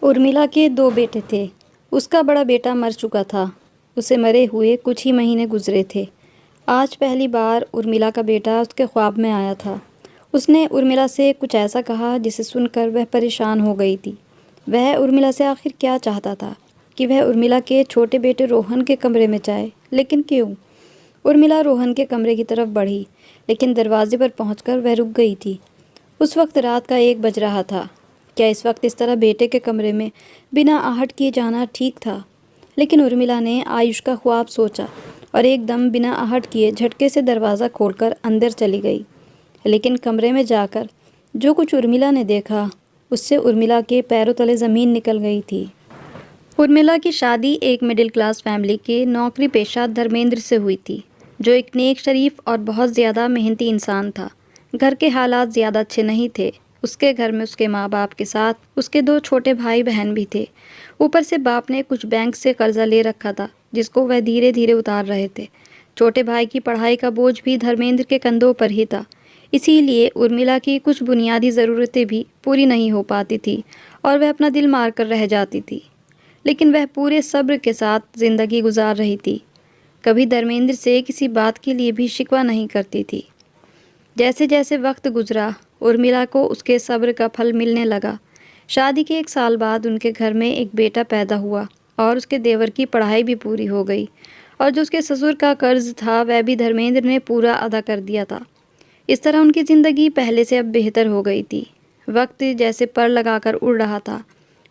उर्मिला के दो बेटे थे। उसका बड़ा बेटा मर चुका था। उसे मरे हुए कुछ ही महीने गुजरे थे। आज पहली बार उर्मिला का बेटा उसके ख्वाब में आया था। उसने उर्मिला से कुछ ऐसा कहा जिसे सुनकर वह परेशान हो गई थी। वह उर्मिला से आखिर क्या चाहता था कि वह उर्मिला के छोटे बेटे रोहन के कमरे में जाए, लेकिन क्यों? उर्मिला रोहन के कमरे की तरफ बढ़ी, लेकिन दरवाजे पर पहुंचकर वह रुक गई थी। उस वक्त रात का 1 बज रहा था। क्या इस वक्त इस तरह बेटे के कमरे में बिना आहट किए जाना ठीक था? लेकिन उर्मिला ने आयुष का ख्वाब सोचा और एकदम बिना आहट किए झटके से दरवाज़ा खोलकर अंदर चली गई। लेकिन कमरे में जाकर जो कुछ उर्मिला ने देखा, उससे उर्मिला के पैरों तले ज़मीन निकल गई थी। उर्मिला की शादी एक मिडिल क्लास फैमिली के नौकरी पेशा धर्मेंद्र से हुई थी, जो एक नेक, शरीफ और बहुत ज़्यादा मेहनती इंसान था। घर के हालात ज़्यादा अच्छे नहीं थे। उसके घर में उसके माँ बाप के साथ उसके 2 छोटे भाई बहन भी थे। ऊपर से बाप ने कुछ बैंक से कर्जा ले रखा था, जिसको वह धीरे धीरे उतार रहे थे। छोटे भाई की पढ़ाई का बोझ भी धर्मेंद्र के कंधों पर ही था। इसीलिए उर्मिला की कुछ बुनियादी ज़रूरतें भी पूरी नहीं हो पाती थी और वह अपना दिल मार कर रह जाती थी। लेकिन वह पूरे सब्र के साथ ज़िंदगी गुजार रही थी। कभी धर्मेंद्र से किसी बात के लिए भी शिकवा नहीं करती थी। जैसे जैसे वक्त गुजरा, उर्मिला को उसके सब्र का फल मिलने लगा। शादी के 1 साल बाद उनके घर में एक बेटा पैदा हुआ और उसके देवर की पढ़ाई भी पूरी हो गई, और जो उसके ससुर का कर्ज था वह भी धर्मेंद्र ने पूरा अदा कर दिया था। इस तरह उनकी ज़िंदगी पहले से अब बेहतर हो गई थी। वक्त जैसे पर लगाकर उड़ रहा था।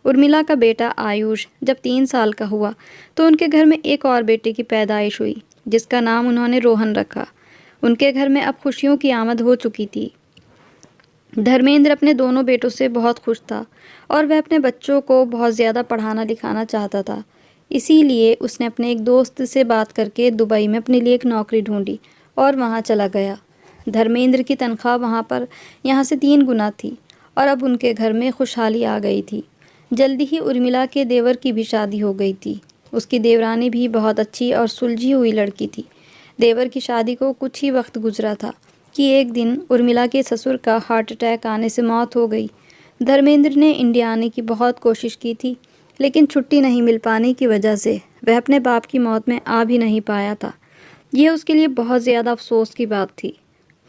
उर्मिला का बेटा आयुष जब 3 साल का हुआ तो उनके घर में एक और बेटे की पैदाइश हुई, जिसका नाम उन्होंने रोहन रखा। उनके घर में अब खुशियों की आमद हो चुकी थी। धर्मेंद्र अपने दोनों बेटों से बहुत खुश था और वह अपने बच्चों को बहुत ज़्यादा पढ़ाना लिखाना चाहता था। इसीलिए उसने अपने एक दोस्त से बात करके दुबई में अपने लिए एक नौकरी ढूंढी और वहाँ चला गया। धर्मेंद्र की तनख्वाह वहाँ पर यहाँ से 3 गुना थी और अब उनके घर में खुशहाली आ गई थी। जल्दी ही उर्मिला के देवर की भी शादी हो गई थी। उसकी देवरानी भी बहुत अच्छी और सुलझी हुई लड़की थी। देवर की शादी को कुछ ही वक्त गुजरा था कि एक दिन उर्मिला के ससुर का हार्ट अटैक आने से मौत हो गई। धर्मेंद्र ने इंडिया आने की बहुत कोशिश की थी, लेकिन छुट्टी नहीं मिल पाने की वजह से वह अपने बाप की मौत में आ भी नहीं पाया था। यह उसके लिए बहुत ज़्यादा अफसोस की बात थी।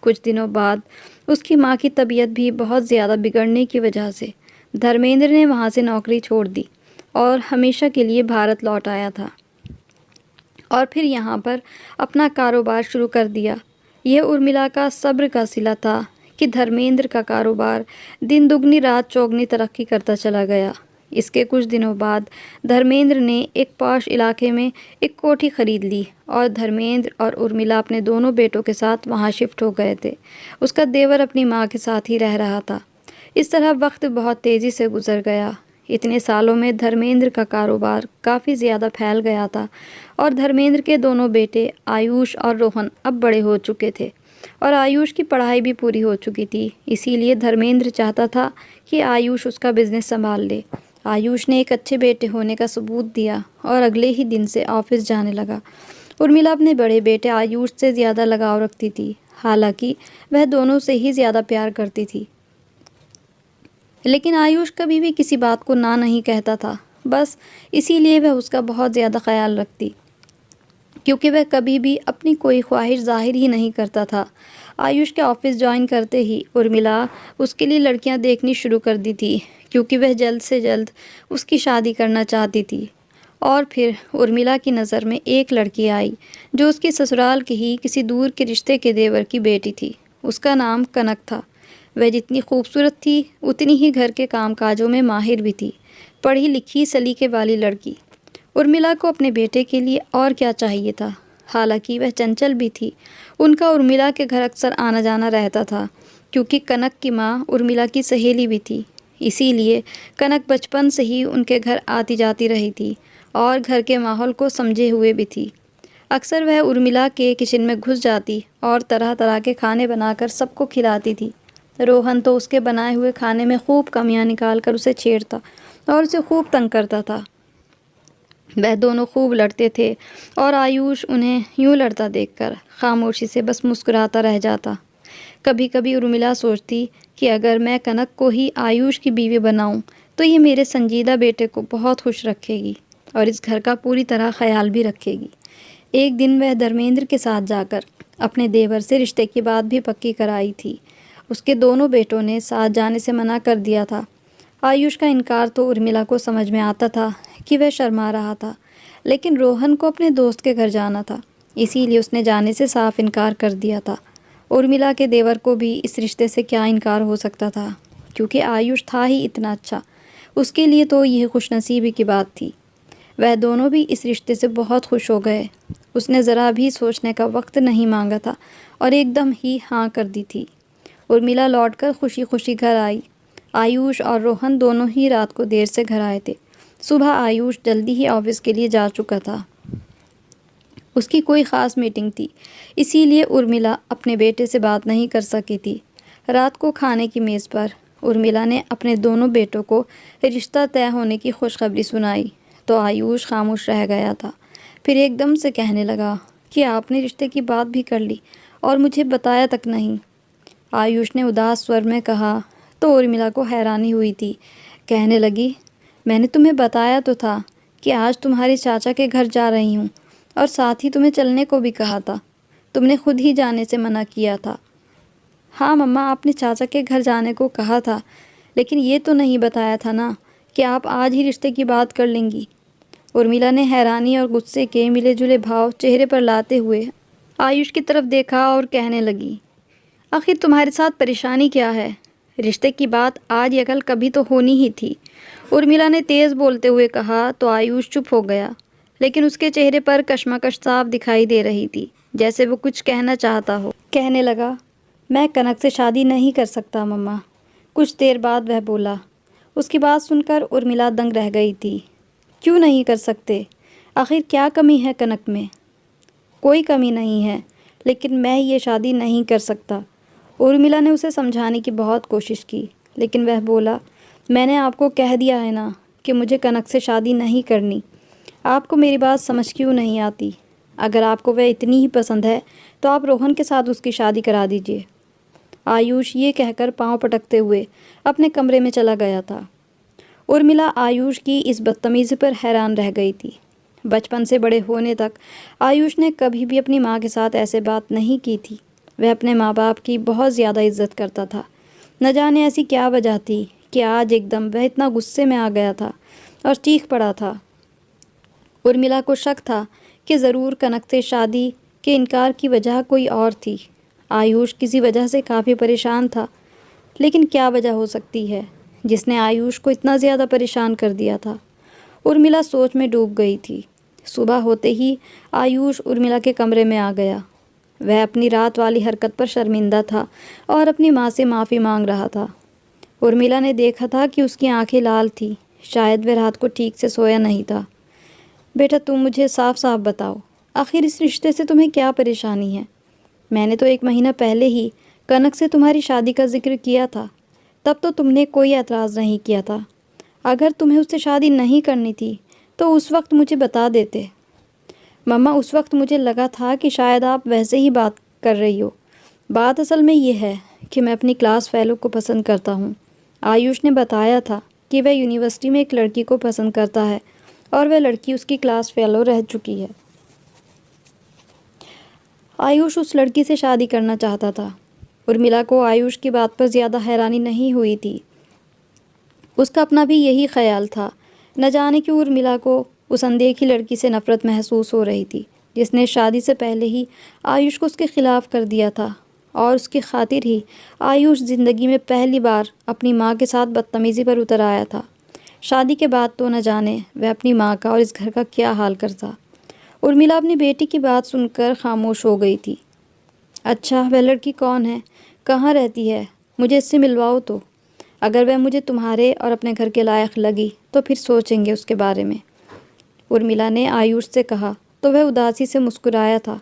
कुछ दिनों बाद उसकी माँ की तबीयत भी बहुत ज़्यादा बिगड़ने की वजह से धर्मेंद्र ने वहाँ से नौकरी छोड़ दी और हमेशा के लिए भारत लौट आया था और फिर यहाँ पर अपना कारोबार शुरू कर दिया। यह उर्मिला का सब्र का सिला था कि धर्मेंद्र का कारोबार दिन दुगनी रात चौगनी तरक्की करता चला गया। इसके कुछ दिनों बाद धर्मेंद्र ने एक पॉश इलाके में एक कोठी खरीद ली और धर्मेंद्र और उर्मिला अपने दोनों बेटों के साथ वहाँ शिफ्ट हो गए थे। उसका देवर अपनी माँ के साथ ही रह रहा था। इस तरह वक्त बहुत तेज़ी से गुजर गया। इतने सालों में धर्मेंद्र का कारोबार काफ़ी ज़्यादा फैल गया था और धर्मेंद्र के दोनों बेटे आयुष और रोहन अब बड़े हो चुके थे और आयुष की पढ़ाई भी पूरी हो चुकी थी। इसीलिए धर्मेंद्र चाहता था कि आयुष उसका बिज़नेस संभाल ले। आयुष ने एक अच्छे बेटे होने का सबूत दिया और अगले ही दिन से ऑफिस जाने लगा। उर्मिला अपने बड़े बेटे आयुष से ज़्यादा लगाव रखती थी, हालांकि वह दोनों से ही ज़्यादा प्यार करती थी। लेकिन आयुष कभी भी किसी बात को ना नहीं कहता था। बस इसीलिए वह उसका बहुत ज़्यादा ख्याल रखती, क्योंकि वह कभी भी अपनी कोई ख्वाहिश जाहिर ही नहीं करता था। आयुष के ऑफिस ज्वाइन करते ही उर्मिला उसके लिए लड़कियां देखनी शुरू कर दी थी, क्योंकि वह जल्द से जल्द उसकी शादी करना चाहती थी। और फिर उर्मिला की नज़र में एक लड़की आई जो उसके ससुराल के ही किसी दूर के रिश्ते के देवर की बेटी थी। उसका नाम कनक था। वह जितनी खूबसूरत थी उतनी ही घर के कामकाजों में माहिर भी थी। पढ़ी लिखी सलीके वाली लड़की। उर्मिला को अपने बेटे के लिए और क्या चाहिए था। हालांकि वह चंचल भी थी। उनका उर्मिला के घर अक्सर आना जाना रहता था, क्योंकि कनक की माँ उर्मिला की सहेली भी थी। इसीलिए कनक बचपन से ही उनके घर आती जाती रही थी और घर के माहौल को समझे हुए भी थी। अक्सर वह उर्मिला के किचन में घुस जाती और तरह तरह के खाने बनाकर सबको खिलाती थी। रोहन तो उसके बनाए हुए खाने में खूब कमियां निकालकर उसे छेड़ता और उसे खूब तंग करता था। वह दोनों खूब लड़ते थे और आयुष उन्हें यूं लड़ता देखकर खामोशी से बस मुस्कुराता रह जाता। कभी कभी उर्मिला सोचती कि अगर मैं कनक को ही आयुष की बीवी बनाऊं तो ये मेरे संजीदा बेटे को बहुत खुश रखेगी और इस घर का पूरी तरह ख्याल भी रखेगी। एक दिन वह धर्मेंद्र के साथ जाकर अपने देवर से रिश्ते की बात भी पक्की कराई थी। उसके दोनों बेटों ने साथ जाने से मना कर दिया था। आयुष का इनकार तो उर्मिला को समझ में आता था कि वह शर्मा रहा था, लेकिन रोहन को अपने दोस्त के घर जाना था, इसीलिए उसने जाने से साफ इनकार कर दिया था। उर्मिला के देवर को भी इस रिश्ते से क्या इनकार हो सकता था, क्योंकि आयुष था ही इतना अच्छा। उसके लिए तो यह खुशनसीबी की बात थी। वह दोनों भी इस रिश्ते से बहुत खुश हो गए। उसने ज़रा भी सोचने का वक्त नहीं मांगा था और एकदम ही हाँ कर दी थी। उर्मिला लौटकर खुशी खुशी घर आई। आयुष और रोहन दोनों ही रात को देर से घर आए थे। सुबह आयुष जल्दी ही ऑफिस के लिए जा चुका था। उसकी कोई ख़ास मीटिंग थी, इसीलिए उर्मिला अपने बेटे से बात नहीं कर सकी थी। रात को खाने की मेज़ पर उर्मिला ने अपने दोनों बेटों को रिश्ता तय होने की खुशखबरी सुनाई तो आयुष खामोश रह गया था। फिर एकदम से कहने लगा कि आपने रिश्ते की बात भी कर ली और मुझे बताया तक नहीं। आयुष ने उदास स्वर में कहा तो उर्मिला को हैरानी हुई थी। कहने लगी, मैंने तुम्हें बताया तो था कि आज तुम्हारे चाचा के घर जा रही हूँ और साथ ही तुम्हें चलने को भी कहा था। तुमने खुद ही जाने से मना किया था। हाँ मम्मा, आपने चाचा के घर जाने को कहा था, लेकिन ये तो नहीं बताया था ना कि आप आज ही रिश्ते की बात कर लेंगी। उर्मिला ने हैरानी और गुस्से के मिले जुले भाव चेहरे पर लाते हुए आयुष की तरफ देखा और कहने लगी, आखिर तुम्हारे साथ परेशानी क्या है? रिश्ते की बात आज या कल कभी तो होनी ही थी। उर्मिला ने तेज़ बोलते हुए कहा तो आयुष चुप हो गया, लेकिन उसके चेहरे पर कश्मकश साफ दिखाई दे रही थी, जैसे वो कुछ कहना चाहता हो। कहने लगा, मैं कनक से शादी नहीं कर सकता मम्मा। कुछ देर बाद वह बोला। उसकी बात सुनकर उर्मिला दंग रह गई थी। क्यों नहीं कर सकते? आखिर क्या कमी है कनक में? कोई कमी नहीं है, लेकिन मैं ये शादी नहीं कर सकता। उर्मिला ने उसे समझाने की बहुत कोशिश की, लेकिन वह बोला, मैंने आपको कह दिया है ना कि मुझे कनक से शादी नहीं करनी। आपको मेरी बात समझ क्यों नहीं आती? अगर आपको वह इतनी ही पसंद है तो आप रोहन के साथ उसकी शादी करा दीजिए। आयुष ये कहकर पांव पटकते हुए अपने कमरे में चला गया था। उर्मिला आयुष की इस बदतमीज़ी पर हैरान रह गई थी। बचपन से बड़े होने तक आयुष ने कभी भी अपनी माँ के साथ ऐसे बात नहीं की थी। वह अपने माँ बाप की बहुत ज़्यादा इज्जत करता था। न जाने ऐसी क्या वजह थी कि आज एकदम वह इतना गुस्से में आ गया था और चीख पड़ा था। उर्मिला को शक था कि ज़रूर कनक से शादी के इनकार की वजह कोई और थी। आयुष किसी वजह से काफ़ी परेशान था, लेकिन क्या वजह हो सकती है जिसने आयुष को इतना ज़्यादा परेशान कर दिया था? उर्मिला सोच में डूब गई थी। सुबह होते ही आयुष उर्मिला के कमरे में आ गया। वह अपनी रात वाली हरकत पर शर्मिंदा था और अपनी माँ से माफ़ी मांग रहा था। उर्मिला ने देखा था कि उसकी आंखें लाल थी, शायद वह रात को ठीक से सोया नहीं था। बेटा, तुम मुझे साफ साफ बताओ, आखिर इस रिश्ते से तुम्हें क्या परेशानी है? मैंने तो 1 महीना पहले ही कनक से तुम्हारी शादी का जिक्र किया था, तब तो तुमने कोई एतराज़ नहीं किया था। अगर तुम्हें उससे शादी नहीं करनी थी तो उस वक्त मुझे बता देते। मम्मा, उस वक्त मुझे लगा था कि शायद आप वैसे ही बात कर रही हो। बात असल में ये है कि मैं अपनी क्लास फेलो को पसंद करता हूँ। आयुष ने बताया था कि वह यूनिवर्सिटी में एक लड़की को पसंद करता है और वह लड़की उसकी क्लास फेलो रह चुकी है। आयुष उस लड़की से शादी करना चाहता था। उर्मिला को आयुष की बात पर ज़्यादा हैरानी नहीं हुई थी। उसका अपना भी यही ख्याल था। न जाने क्यों उर्मिला को उस अनदेखी लड़की से नफ़रत महसूस हो रही थी, जिसने शादी से पहले ही आयुष को उसके ख़िलाफ़ कर दिया था, और उसकी खातिर ही आयुष ज़िंदगी में पहली बार अपनी माँ के साथ बदतमीज़ी पर उतर आया था। शादी के बाद तो न जाने वह अपनी माँ का और इस घर का क्या हाल करता। उर्मिला अपनी बेटी की बात सुनकर खामोश हो गई थी। अच्छा, वह लड़की कौन है? कहाँ रहती है? मुझे इससे मिलवाओ तो। अगर वह मुझे तुम्हारे और अपने घर के लायक लगी तो फिर सोचेंगे उसके बारे में। उर्मिला ने आयुष से कहा तो वह उदासी से मुस्कुराया था।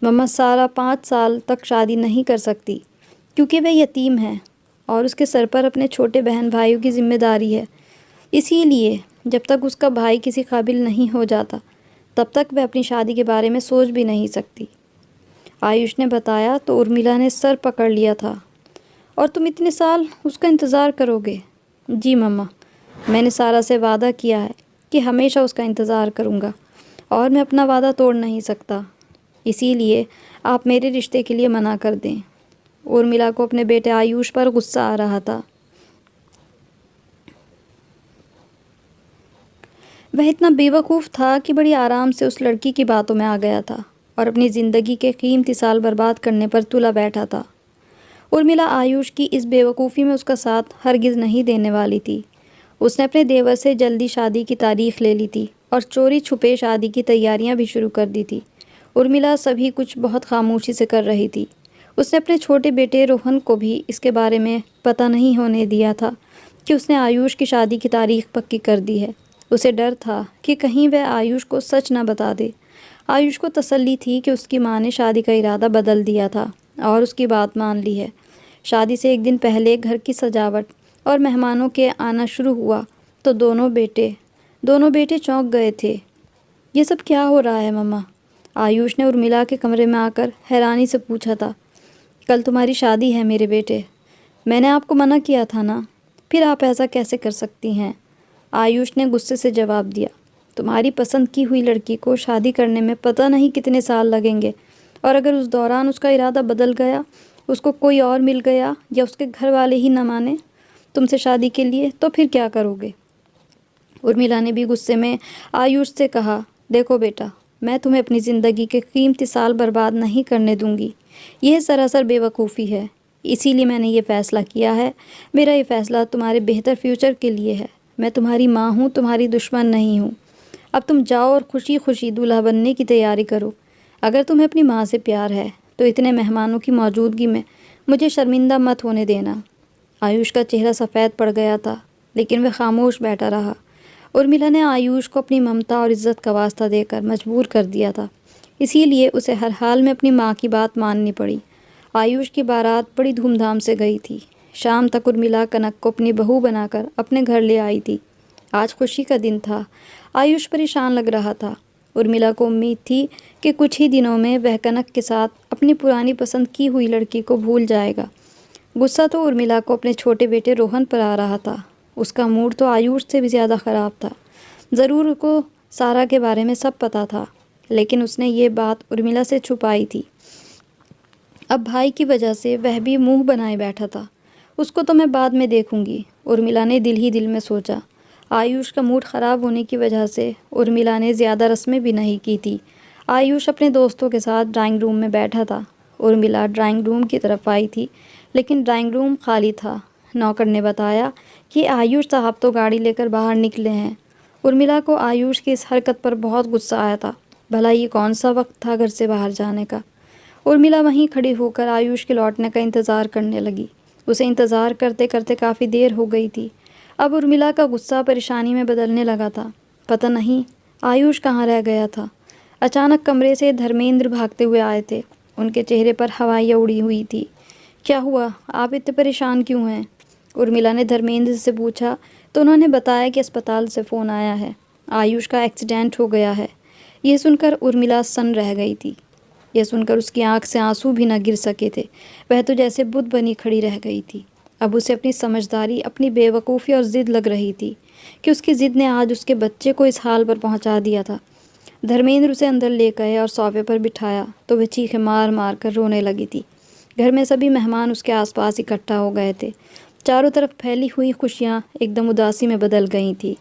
मम्मा, सारा 5 साल तक शादी नहीं कर सकती क्योंकि वह यतीम है और उसके सर पर अपने छोटे बहन भाइयों की जिम्मेदारी है। इसीलिए जब तक उसका भाई किसी काबिल नहीं हो जाता तब तक वह अपनी शादी के बारे में सोच भी नहीं सकती। आयुष ने बताया तो उर्मिला ने सर पकड़ लिया था। और तुम इतने साल उसका इंतज़ार करोगे? जी मम्मा, मैंने सारा से वादा किया है कि हमेशा उसका इंतज़ार करूँगा और मैं अपना वादा तोड़ नहीं सकता। इसीलिए आप मेरे रिश्ते के लिए मना कर दें। उर्मिला को अपने बेटे आयुष पर गुस्सा आ रहा था। वह इतना बेवकूफ़ था कि बड़ी आराम से उस लड़की की बातों में आ गया था और अपनी ज़िंदगी के कीमती साल बर्बाद करने पर तुला बैठा था। उर्मिला आयुष की इस बेवकूफ़ी में उसका साथ हरगिज़ नहीं देने वाली थी। उसने अपने देवर से जल्दी शादी की तारीख ले ली थी और चोरी छुपे शादी की तैयारियां भी शुरू कर दी थी। उर्मिला सभी कुछ बहुत खामोशी से कर रही थी। उसने अपने छोटे बेटे रोहन को भी इसके बारे में पता नहीं होने दिया था कि उसने आयुष की शादी की तारीख पक्की कर दी है। उसे डर था कि कहीं वह आयुष को सच ना बता दे। आयुष को तसल्ली थी कि उसकी माँ ने शादी का इरादा बदल दिया था और उसकी बात मान ली है। शादी से एक दिन पहले घर की सजावट और मेहमानों के आना शुरू हुआ तो दोनों बेटे चौंक गए थे। ये सब क्या हो रहा है मम्मा? आयुष ने उर्मिला के कमरे में आकर हैरानी से पूछा था। कल तुम्हारी शादी है मेरे बेटे। मैंने आपको मना किया था ना, फिर आप ऐसा कैसे कर सकती हैं? आयुष ने गुस्से से जवाब दिया। तुम्हारी पसंद की हुई लड़की को शादी करने में पता नहीं कितने साल लगेंगे, और अगर उस दौरान उसका इरादा बदल गया, उसको कोई और मिल गया या उसके घर वाले ही न माने तुमसे शादी के लिए, तो फिर क्या करोगे? उर्मिला ने भी गुस्से में आयुष से कहा, देखो बेटा, मैं तुम्हें अपनी ज़िंदगी के कीमती साल बर्बाद नहीं करने दूंगी। यह सरासर बेवकूफ़ी है, इसीलिए मैंने ये फ़ैसला किया है। मेरा ये फ़ैसला तुम्हारे बेहतर फ्यूचर के लिए है। मैं तुम्हारी माँ हूँ, तुम्हारी दुश्मन नहीं हूँ। अब तुम जाओ और खुशी खुशी दूल्हा बनने की तैयारी करो। अगर तुम्हें अपनी माँ से प्यार है तो इतने मेहमानों की मौजूदगी में मुझे शर्मिंदा मत होने देना। आयुष का चेहरा सफ़ेद पड़ गया था, लेकिन वह खामोश बैठा रहा। उर्मिला ने आयुष को अपनी ममता और इज़्ज़त का वास्ता देकर मजबूर कर दिया था, इसीलिए उसे हर हाल में अपनी माँ की बात माननी पड़ी। आयुष की बारात बड़ी धूमधाम से गई थी। शाम तक उर्मिला कनक को अपनी बहू बनाकर अपने घर ले आई थी। आज खुशी का दिन था। आयुष परेशान लग रहा था। उर्मिला को उम्मीद थी कि कुछ ही दिनों में वह कनक के साथ अपनी पुरानी पसंद की हुई लड़की को भूल जाएगा। गुस्सा तो उर्मिला को अपने छोटे बेटे रोहन पर आ रहा था। उसका मूड तो आयुष से भी ज़्यादा ख़राब था। ज़रूर उसको सारा के बारे में सब पता था, लेकिन उसने ये बात उर्मिला से छुपाई थी। अब भाई की वजह से वह भी मुंह बनाए बैठा था। उसको तो मैं बाद में देखूंगी, उर्मिला ने दिल ही दिल में सोचा। आयुष का मूड ख़राब होने की वजह से उर्मिला ने ज़्यादा रस्में भी नहीं की थी। आयुष अपने दोस्तों के साथ ड्राइंग रूम में बैठा था। उर्मिला ड्राइंग रूम की तरफ आई थी, लेकिन ड्राइंग रूम खाली था। नौकर ने बताया कि आयुष साहब तो गाड़ी लेकर बाहर निकले हैं। उर्मिला को आयुष की इस हरकत पर बहुत गुस्सा आया था। भला ये कौन सा वक्त था घर से बाहर जाने का? उर्मिला वहीं खड़ी होकर आयुष के लौटने का इंतज़ार करने लगी। उसे इंतज़ार करते करते काफ़ी देर हो गई थी। अब उर्मिला का गुस्सा परेशानी में बदलने लगा था। पता नहीं आयुष कहाँ रह गया था। अचानक कमरे से धर्मेंद्र भागते हुए आए थे। उनके चेहरे पर हवाइयाँ उड़ी हुई थी। क्या हुआ? आप इतने परेशान क्यों हैं? उर्मिला ने धर्मेंद्र से पूछा तो उन्होंने बताया कि अस्पताल से फ़ोन आया है। आयुष का एक्सीडेंट हो गया है। यह सुनकर उर्मिला सन्न रह गई थी। यह सुनकर उसकी आंख से आंसू भी न गिर सके थे। वह तो जैसे बुद्ध बनी खड़ी रह गई थी। अब उसे अपनी समझदारी, अपनी बेवकूफ़ी और ज़िद लग रही थी कि उसकी ज़िद ने आज उसके बच्चे को इस हाल पर पहुंचा दिया था। धर्मेंद्र उसे अंदर ले गए और सोफे पर बिठाया तो वह चीखें मार मार कर रोने लगी थी। घर में सभी मेहमान उसके आसपास इकट्ठा हो गए थे। चारों तरफ फैली हुई खुशियाँ एकदम उदासी में बदल गई थी।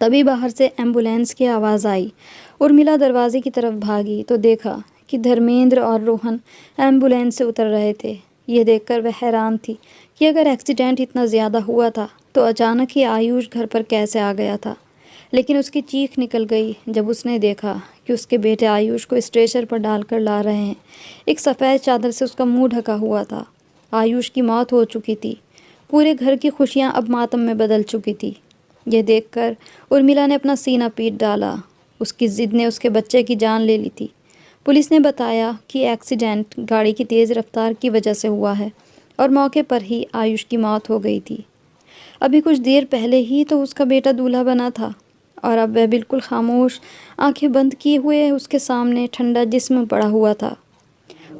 तभी बाहर से एम्बुलेंस की आवाज़ आई। उर्मिला दरवाजे की तरफ भागी तो देखा कि धर्मेंद्र और रोहन एम्बुलेंस से उतर रहे थे। यह देखकर वह हैरान थी कि अगर एक्सीडेंट इतना ज़्यादा हुआ था तो अचानक ही आयुष घर पर कैसे आ गया था। लेकिन उसकी चीख निकल गई जब उसने देखा कि उसके बेटे आयुष को स्ट्रेचर पर डालकर ला रहे हैं। एक सफ़ेद चादर से उसका मुंह ढका हुआ था। आयुष की मौत हो चुकी थी। पूरे घर की खुशियाँ अब मातम में बदल चुकी थी। यह देखकर उर्मिला ने अपना सीना पीट डाला। उसकी ज़िद ने उसके बच्चे की जान ले ली थी। पुलिस ने बताया कि एक्सीडेंट गाड़ी की तेज़ रफ्तार की वजह से हुआ है और मौके पर ही आयुष की मौत हो गई थी। अभी कुछ देर पहले ही तो उसका बेटा दूल्हा बना था और अब वह बिल्कुल खामोश, आंखें बंद किए हुए उसके सामने ठंडा जिस्म पड़ा हुआ था।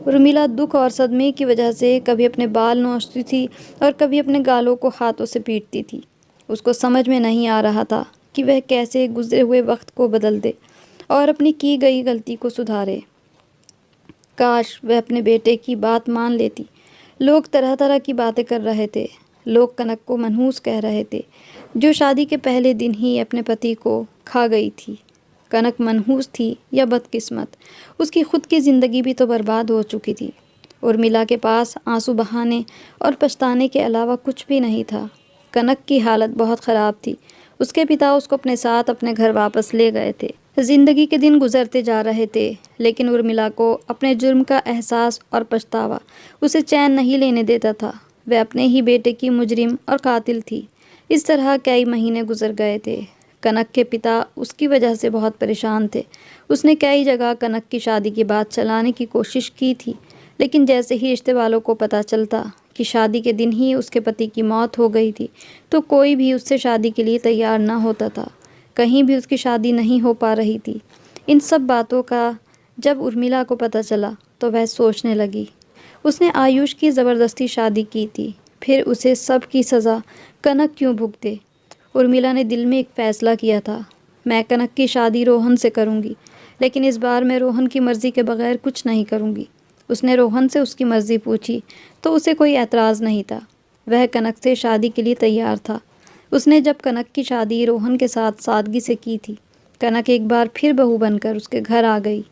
उर्मिला दुख और सदमे की वजह से कभी अपने बाल नोचती थी और कभी अपने गालों को हाथों से पीटती थी। उसको समझ में नहीं आ रहा था कि वह कैसे गुजरे हुए वक्त को बदल दे और अपनी की गई गलती को सुधारे। काश वह अपने बेटे की बात मान लेती। लोग तरह तरह की बातें कर रहे थे। लोग कनक को मनहूस कह रहे थे, जो शादी के पहले दिन ही अपने पति को खा गई थी। कनक मनहूस थी या बदकिस्मत, उसकी खुद की ज़िंदगी भी तो बर्बाद हो चुकी थी। उर्मिला के पास आंसू बहाने और पछताने के अलावा कुछ भी नहीं था। कनक की हालत बहुत ख़राब थी। उसके पिता उसको अपने साथ अपने घर वापस ले गए थे। ज़िंदगी के दिन गुजरते जा रहे थे, लेकिन उर्मिला को अपने जुर्म का एहसास और पछतावा उसे चैन नहीं लेने देता था। वह अपने ही बेटे की मुजरिम और कातिल थी। इस तरह कई महीने गुजर गए थे। कनक के पिता उसकी वजह से बहुत परेशान थे। उसने कई जगह कनक की शादी की बात चलाने की कोशिश की थी, लेकिन जैसे ही रिश्ते वालों को पता चलता कि शादी के दिन ही उसके पति की मौत हो गई थी, तो कोई भी उससे शादी के लिए तैयार न होता था। कहीं भी उसकी शादी नहीं हो पा रही थी। इन सब बातों का जब उर्मिला को पता चला तो वह सोचने लगी। उसने आयुष की ज़बरदस्ती शादी की थी, फिर उसे सब की सज़ा कनक क्यों भुगते। उर्मिला ने दिल में एक फ़ैसला किया था, मैं कनक की शादी रोहन से करूँगी, लेकिन इस बार मैं रोहन की मर्ज़ी के बगैर कुछ नहीं करूँगी। उसने रोहन से उसकी मर्ज़ी पूछी तो उसे कोई एतराज़ नहीं था। वह कनक से शादी के लिए तैयार था। उसने जब कनक की शादी रोहन के साथ सादगी से की थी, कनक एक बार फिर बहू बनकर उसके घर आ गई।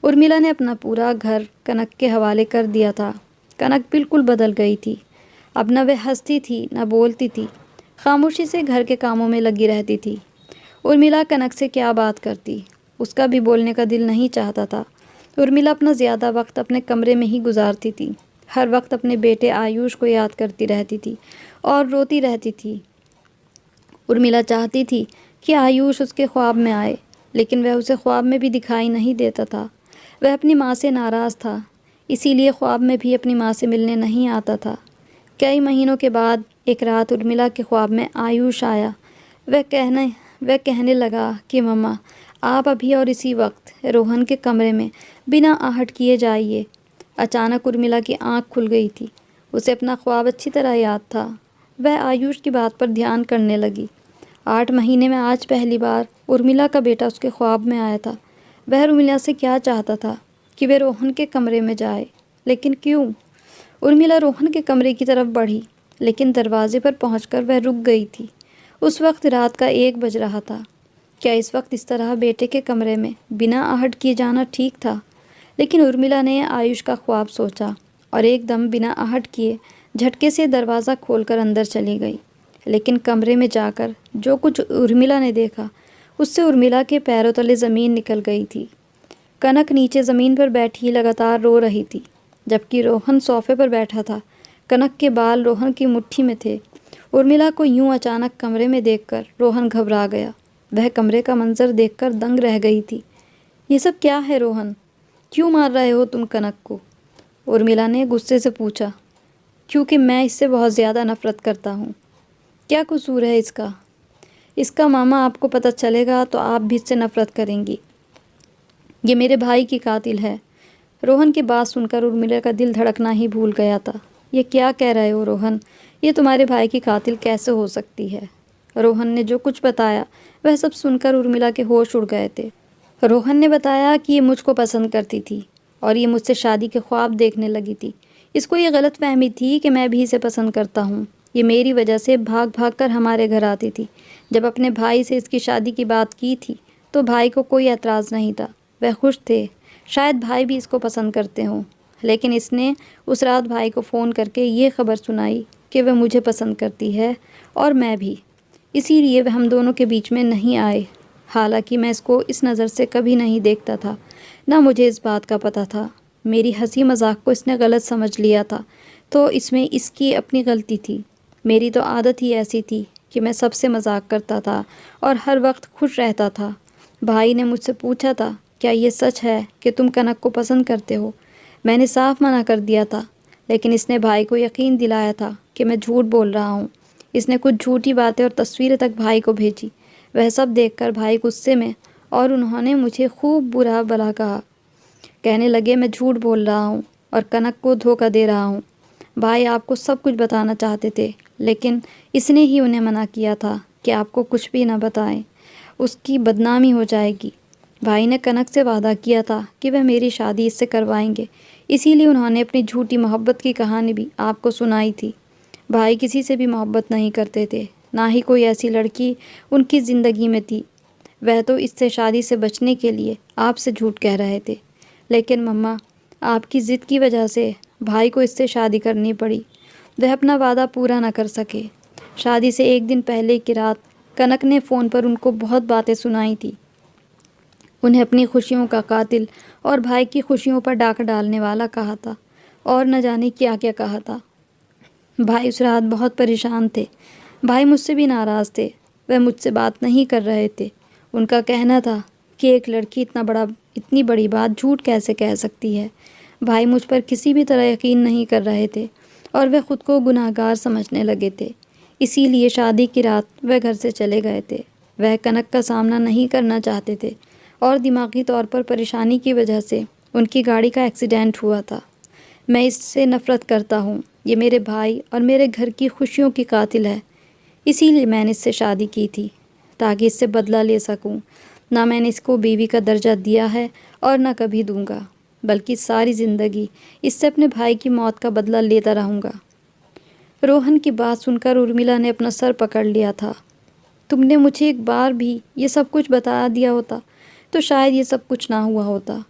उर्मिला ने अपना पूरा घर कनक के हवाले कर दिया था। कनक बिल्कुल बदल गई थी। अब न वह हंसती थी न बोलती थी, खामोशी से घर के कामों में लगी रहती थी। उर्मिला कनक से क्या बात करती, उसका भी बोलने का दिल नहीं चाहता था। उर्मिला अपना ज़्यादा वक्त अपने कमरे में ही गुजारती थी। हर वक्त अपने बेटे आयुष को याद करती रहती थी और रोती रहती थी। उर्मिला चाहती थी कि आयुष उसके ख्वाब में आए, लेकिन वह उसे ख्वाब में भी दिखाई नहीं देता था। वह अपनी माँ से नाराज़ था, इसीलिए ख्वाब में भी अपनी माँ से मिलने नहीं आता था। कई महीनों के बाद एक रात उर्मिला के ख्वाब में आयुष आया। वह कहने लगा कि मम्मा, आप अभी और इसी वक्त रोहन के कमरे में बिना आहट किए जाइए। अचानक उर्मिला की आंख खुल गई थी। उसे अपना ख्वाब अच्छी तरह याद था। वह आयुष की बात पर ध्यान करने लगी। 8 महीने में आज पहली बार उर्मिला का बेटा उसके ख्वाब में आया था। वह उर्मिला से क्या चाहता था कि वह रोहन के कमरे में जाए, लेकिन क्यों? उर्मिला रोहन के कमरे की तरफ बढ़ी, लेकिन दरवाजे पर पहुंचकर वह रुक गई थी। उस वक्त रात का 1 बज रहा था। क्या इस वक्त इस तरह बेटे के कमरे में बिना आहट किए जाना ठीक था? लेकिन उर्मिला ने आयुष का ख्वाब सोचा और एकदम बिना आहट किए झटके से दरवाज़ा खोलकर अंदर चली गई। लेकिन कमरे में जाकर जो कुछ उर्मिला ने देखा, उससे उर्मिला के पैरों तले ज़मीन निकल गई थी। कनक नीचे ज़मीन पर बैठी लगातार रो रही थी, जबकि रोहन सोफे पर बैठा था। कनक के बाल रोहन की मुट्ठी में थे। उर्मिला को यूं अचानक कमरे में देखकर रोहन घबरा गया। वह कमरे का मंजर देखकर दंग रह गई थी। ये सब क्या है रोहन? क्यों मार रहे हो तुम कनक को? उर्मिला ने गुस्से से पूछा। क्योंकि मैं इससे बहुत ज़्यादा नफ़रत करता हूँ। क्या कसूर है इसका? इसका मामा आपको पता चलेगा तो आप भी इससे नफ़रत करेंगी। ये मेरे भाई की कातिल है। रोहन की बात सुनकर उर्मिला का दिल धड़कना ही भूल गया था। ये क्या कह रहे हो रोहन? ये तुम्हारे भाई की कातिल कैसे हो सकती है? रोहन ने जो कुछ बताया वह सब सुनकर उर्मिला के होश उड़ गए थे। रोहन ने बताया कि ये मुझको पसंद करती थी और ये मुझसे शादी के ख्वाब देखने लगी थी। इसको ये गलत फहमी थी कि मैं भी इसे पसंद करता हूँ। ये मेरी वजह से भाग भाग कर हमारे घर आती थी। जब अपने भाई से इसकी शादी की बात की थी तो भाई को कोई एतराज़ नहीं था, वह खुश थे। शायद भाई भी इसको पसंद करते हों, लेकिन इसने उस रात भाई को फ़ोन करके ये खबर सुनाई कि वह मुझे पसंद करती है और मैं भी। इसीलिए वह हम दोनों के बीच में नहीं आए। हालांकि मैं इसको इस नज़र से कभी नहीं देखता था, ना मुझे इस बात का पता था। मेरी हंसी मजाक को इसने गलत समझ लिया था, तो इसमें इसकी अपनी गलती थी। मेरी तो आदत ही ऐसी थी कि मैं सबसे मजाक करता था और हर वक्त खुश रहता था। भाई ने मुझसे पूछा था, क्या ये सच है कि तुम कनक को पसंद करते हो? मैंने साफ मना कर दिया था, लेकिन इसने भाई को यकीन दिलाया था कि मैं झूठ बोल रहा हूँ। इसने कुछ झूठी बातें और तस्वीरें तक भाई को भेजी। वह सब देखकर भाई गुस्से में और उन्होंने मुझे खूब बुरा भला कहा। कहने लगे मैं झूठ बोल रहा हूँ और कनक को धोखा दे रहा हूँ। भाई आपको सब कुछ बताना चाहते थे, लेकिन इसने ही उन्हें मना किया था। कि आपको कुछ भी ना बताएं, उसकी बदनामी हो जाएगी। भाई ने कनक से वादा किया था कि वह मेरी शादी इससे करवाएंगे, इसीलिए उन्होंने अपनी झूठी मोहब्बत की कहानी भी आपको सुनाई थी। भाई किसी से भी मोहब्बत नहीं करते थे, ना ही कोई ऐसी लड़की उनकी ज़िंदगी में थी। वह तो इससे शादी से बचने के लिए आपसे झूठ कह रहे थे, लेकिन मम्मा, आपकी ज़िद की वजह से भाई को इससे शादी करनी पड़ी। वह अपना वादा पूरा ना कर सके। शादी से एक दिन पहले की रात कनक ने फ़ोन पर उनको बहुत बातें सुनाई थी। उन्हें अपनी खुशियों का कातिल और भाई की खुशियों पर डाका डालने वाला कहा था, और न जाने क्या क्या कहा था। भाई उस रात बहुत परेशान थे। भाई मुझसे भी नाराज़ थे। वह मुझसे बात नहीं कर रहे थे। उनका कहना था कि एक लड़की इतनी बड़ी बात झूठ कैसे कह सकती है। भाई मुझ पर किसी भी तरह यकीन नहीं कर रहे थे और वह खुद को गुनाहगार समझने लगे थे। इसीलिए शादी की रात वह घर से चले गए थे। वह कनक का सामना नहीं करना चाहते थे और दिमागी तौर पर परेशानी की वजह से उनकी गाड़ी का एक्सीडेंट हुआ था। मैं इससे नफ़रत करता हूँ। ये मेरे भाई और मेरे घर की खुशियों की कातिल है। इसीलिए मैंने इससे शादी की थी, ताकि इससे बदला ले सकूं। ना मैंने इसको बीवी का दर्जा दिया है और ना कभी दूंगा, बल्कि सारी ज़िंदगी इससे अपने भाई की मौत का बदला लेता रहूँगा। रोहन की बात सुनकर उर्मिला ने अपना सर पकड़ लिया था। तुमने मुझे एक बार भी ये सब कुछ बता दिया होता तो शायद ये सब कुछ ना हुआ होता।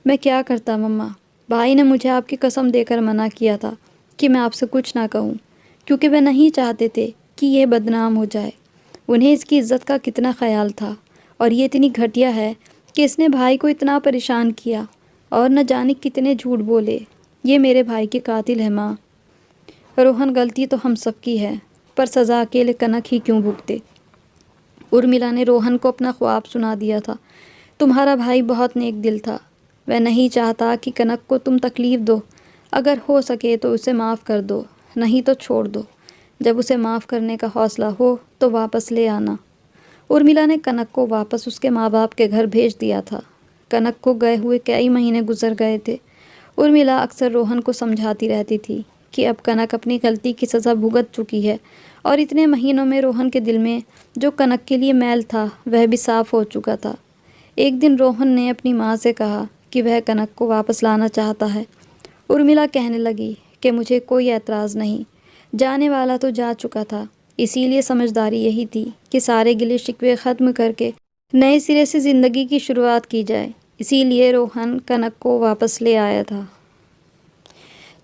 मैं क्या करता मम्मा? भाई ने मुझे आपकी कसम देकर मना किया था कि मैं आपसे कुछ ना कहूँ, क्योंकि वे नहीं चाहते थे कि यह बदनाम हो जाए। उन्हें इसकी इज्जत का कितना ख्याल था, और ये इतनी घटिया है कि इसने भाई को इतना परेशान किया और न जाने कितने झूठ बोले। ये मेरे भाई के कातिल है माँ। रोहन, गलती तो हम सब की है, पर सज़ा अकेले कनक ही क्यों भुगते? उर्मिला ने रोहन को अपना ख्वाब सुना दिया था। तुम्हारा भाई बहुत नेक दिल था। वह नहीं चाहता कि कनक को तुम तकलीफ़ दो। अगर हो सके तो उसे माफ़ कर दो, नहीं तो छोड़ दो। जब उसे माफ़ करने का हौसला हो तो वापस ले आना। उर्मिला ने कनक को वापस उसके माँ बाप के घर भेज दिया था। कनक को गए हुए कई महीने गुजर गए थे। उर्मिला अक्सर रोहन को समझाती रहती थी कि अब कनक अपनी गलती की सज़ा भुगत चुकी है, और इतने महीनों में रोहन के दिल में जो कनक के लिए मैल था वह भी साफ़ हो चुका था। एक दिन रोहन ने अपनी माँ से कहा कि वह कनक को वापस लाना चाहता है। उर्मिला कहने लगी कि मुझे कोई एतराज़ नहीं, जाने वाला तो जा चुका था। इसीलिए समझदारी यही थी कि सारे गिले शिकवे ख़त्म करके नए सिरे से ज़िंदगी की शुरुआत की जाए। इसीलिए रोहन कनक को वापस ले आया था।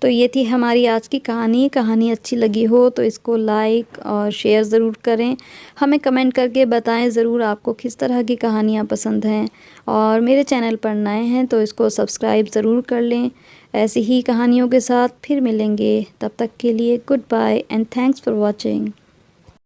तो ये थी हमारी आज की कहानी। कहानी अच्छी लगी हो तो इसको लाइक और शेयर ज़रूर करें। हमें कमेंट करके बताएं ज़रूर आपको किस तरह की कहानियाँ पसंद हैं, और मेरे चैनल पर नए हैं तो इसको सब्सक्राइब ज़रूर कर लें। ऐसी ही कहानियों के साथ फिर मिलेंगे। तब तक के लिए goodbye and thanks for watching.